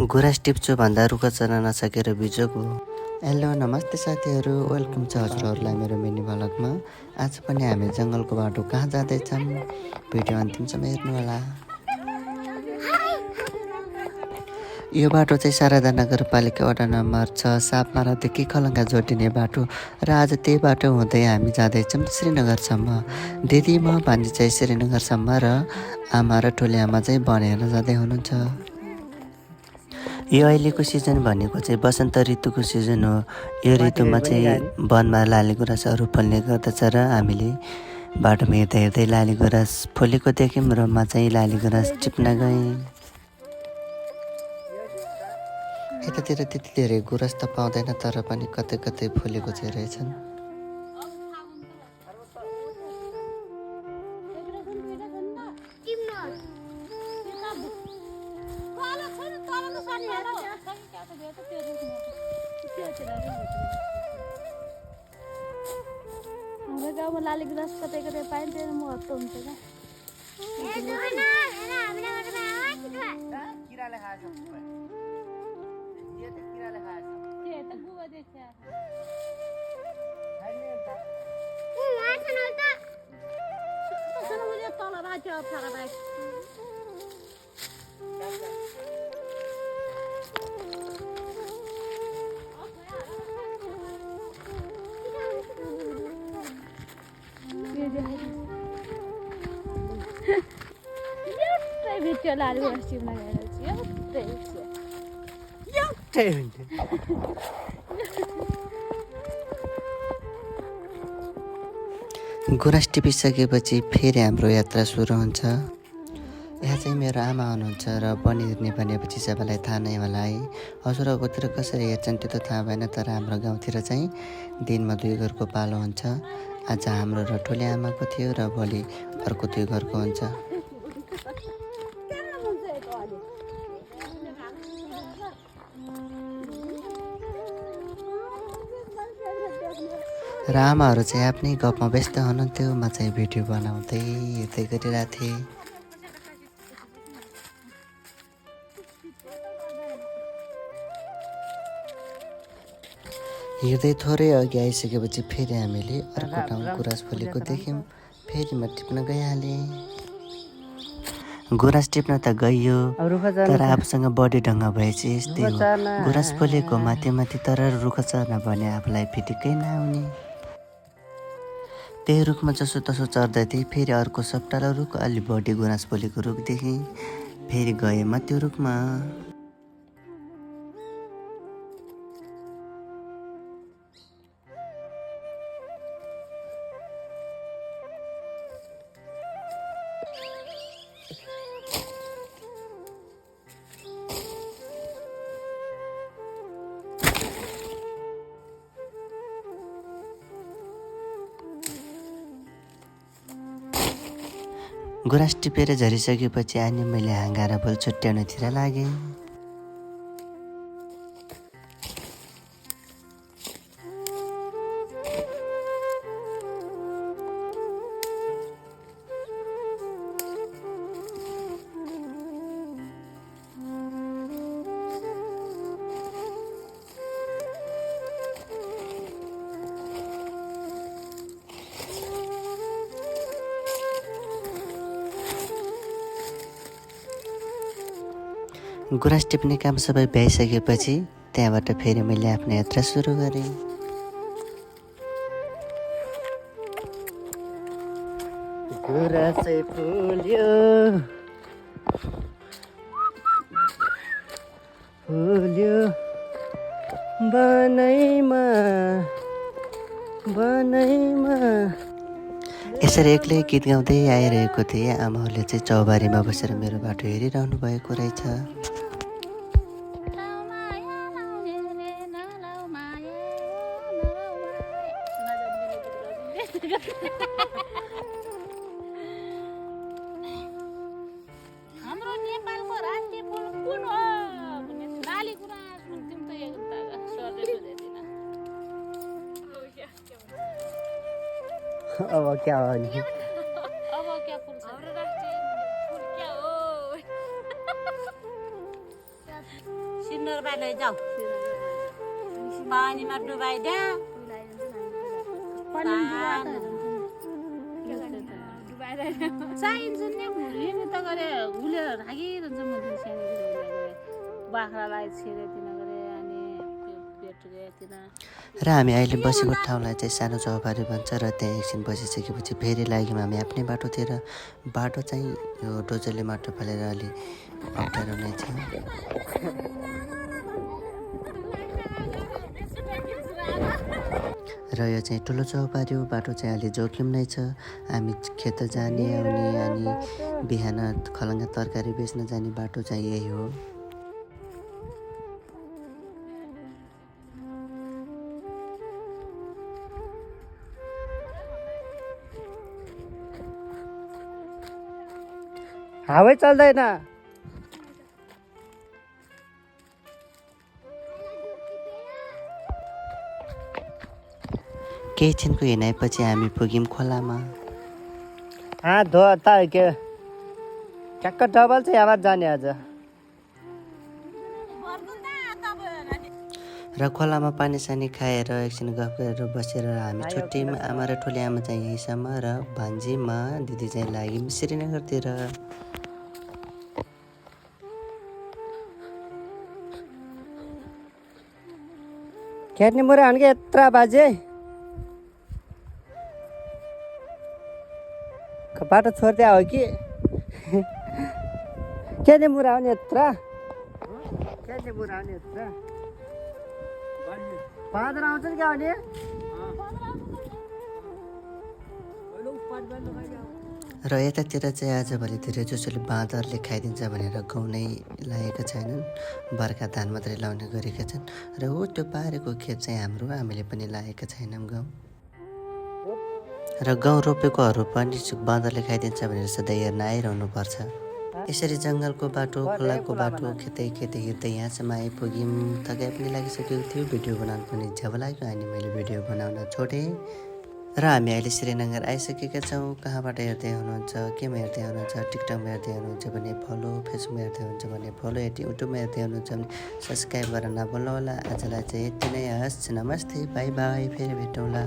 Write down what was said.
गुराँस टिप्छु भन्दा रुख चढ्न नसकेर बिजोग हो। हेलो नमस्ते साथीहरू, वेलकम छ हजुरहरूलाई मेरो मिनी भ्लगमा। आज पनि हामी जङ्गलको बाटो कहाँ जाँदैछौँ, भिडियो अन्तिमसम्म हेर्नुहोला। यो बाटो चाहिँ शारदा नगरपालिका वडा नम्बर 6 सापमारादेखि खलङ्गा जोडिने बाटो र आज त्यही बाटो हुँदै हामी जाँदैछौँ श्रीनगरसम्म। दिदी म भान्जी चाहिँ श्रीनगरसम्म र आमा र ठुले आमा चाहिँ बनेर जाँदै हुनुहुन्छ। यो अहिलेको सिजन भनेको चाहिँ वसन्त ऋतुको सिजन हो। यो ऋतुमा चाहिँ वनमा लाली गुराँसहरू फल्ने गर्दछ र हामीले बाटोमा हेर्दै हेर्दै लाली गुराँस फुलेको देख्यौँ र म चाहिँ लाली गुराँस टिप्न गएँ। यतातिर त्यति धेरै गुराँस त पाउँदैन, तर पनि कतै कतै फुलेको चाहिँ रहेछन्। हाम्रो गाउँमा लाली गुराँस कतै कतै पाइन्थ्यो, म हत्तो हुन्छ क्या। भिडियो लाली गुराँस टिप्न गएर गुराँस टिपिसकेपछि फेरि हाम्रो यात्रा सुरु हुन्छ। यहाँ चाहिँ मेरो आमा हुनुहुन्छ र पनिर भनेपछि सबैलाई थाहा नै होला है। हजुरहरूकोतिर कसरी हेर्छन् त्यो त थाहा भएन, तर हाम्रो गाउँतिर चाहिँ दिनमा 2 घरको पालो हुन्छ। आज हाम्रो र ठुले आमाको थियो र भोलि अर्को 2 घरको हुन्छ। र आमाहरू चाहिँ आफ्नै गफमा व्यस्त हुनुहुन्थ्यो, म चाहिँ भिडियो बनाउँदै हेर्दै गरिरहेको थिएँ। हिँड्दै थोरै अघि आइसकेपछि फेरि हामीले अर्को ठाउँ गुराँस फुलेको देख्यौँ। फेरि म टिप्न गइहालेँ। गुराँस टिप्न त गइयो, तर आफूसँग बडी ढङ्ग भएपछि यस्तै हो। गुराँस फुलेको माथि माथि, तर रुख चढ्न भने आफूलाई फिटिक्कै नआउने। त्यही रुखमा जसो तसो चढ्दै थिएँ, फेरि अर्को सप्टालो रुख अलि बढी गुराँस फुलेको रुख देखेँ। फेरि गएँ म त्यो रुखमा। गुराँस टिपेर झरिसकेपछि अनि मैले हाँगा र बोल छुट्याउनतिर लागेँ। गुराँस टिप्ने काम सबै भ्याइसकेपछि त्यहाँबाट फेरि मैले आफ्नो यात्रा सुरु गरेँ। गुराँसै फुल्यो फुल्यो बनैमा बनैमा। यसरी एक्लै गीत गाउँदै आइरहेको थिएँ। आमाहरूले चाहिँ चौबारीमा बसेर मेरो बाटो हेरिरहनु भएको रहेछ। हाम्रो नेपालको राष्ट्रिय फुल कुन हो? लाली गुराँस भन्छौँ त एकदम सर्दै बुझ्दैन। अब क्या हो नि? अब क्या फुल छ? हाम्रो राष्ट्रिय फुल क्या हो? सुन्दरबा लैजाऊ पानीमा डुबाइदिया चाहिन्छ नि लिनु त गरे उसले राखिरहन्छ म बाख्रालाई छिरेतिर गरे अनि पेट र हामी अहिले बसेको ठाउँलाई चाहिँ सानो चौबारी भन्छ र त्यहाँ एकछिन बसिसकेपछि फेरि लाग्यौँ हामी आफ्नै बाटोतिर। बाटो चाहिँ यो डोजरले माटो फालेर अलि अप्ठ्यारो नै छ र यो चाहिँ ठुलो चौबारी हो। बाटो चाहिँ अलि जोखिम नै छ। हामी खेत जाने आउने अनि बिहान खलङ्गा तरकारी बेच्न जाने बाटो चाहिँ यही हो। हावै चल्दैन। केही छिनको हिँडाइपछि हामी पुग्यौँ खोलामा। हात धो त के ठ्याक्क डबल चाहिँ आवाज जाने आज। र खोलामा पानी सानी खाएर एकछिन गफ गरेर बसेर हामी छुट्यौँ। आमा र ठुली आमा चाहिँ यहीँसम्म र भान्जीमा दिदी चाहिँ लाग्यौँ श्रीनगरतिर। खेट्ने मुरा हान्के यत्रा बाजे बाटो छोडिदिया हो कि खेल्ने मुरा हो नि यत्रा खेल्ने मुरा हो नि यत्रा बाँदर आउँछ नि क्या भने र यतातिर चाहिँ आजभोलि धेरै जसोले बाँदरले खाइदिन्छ भनेर गहुँ नै लागेका छैनन्। बर्खा धान मात्रै लाउने गरेका छन् र हो त्यो पारेको खेत चाहिँ हाम्रो हामीले पनि लागेका छैनौँ गहुँ। र गहुँ रोपेकोहरू पनि बाँदरले खाइदिन्छ भनेर सधैँ हेर्न आइरहनु पर्छ। यसरी जङ्गलको बाटो खोलाको बाटो खेतै हिँड्दै यहाँसम्म आइपुग्यौँ। थकाइ पनि लागिसकेको थियो। भिडियो बनाउनु पनि जब लाग्यो अनि मैले भिडियो बनाउन छोडेँ र हामी अहिले श्रीनगर आइसकेका छौँ। कहाँबाट हेर्दै हुनुहुन्छ, केमा हेर्दै हुनुहुन्छ, टिकटकमा हेर्दै हुनुहुन्छ भने फलो, फेसबुकमा हेर्दै हुनुहुन्छ भने फलो, युट्युबमा हेर्दै हुनुहुन्छ भने सब्सक्राइब गर्न नभुल्नु होला। आजलाई चाहिँ यति नै हस्। नमस्ते, बाई बाई, फेरि भेटौँला।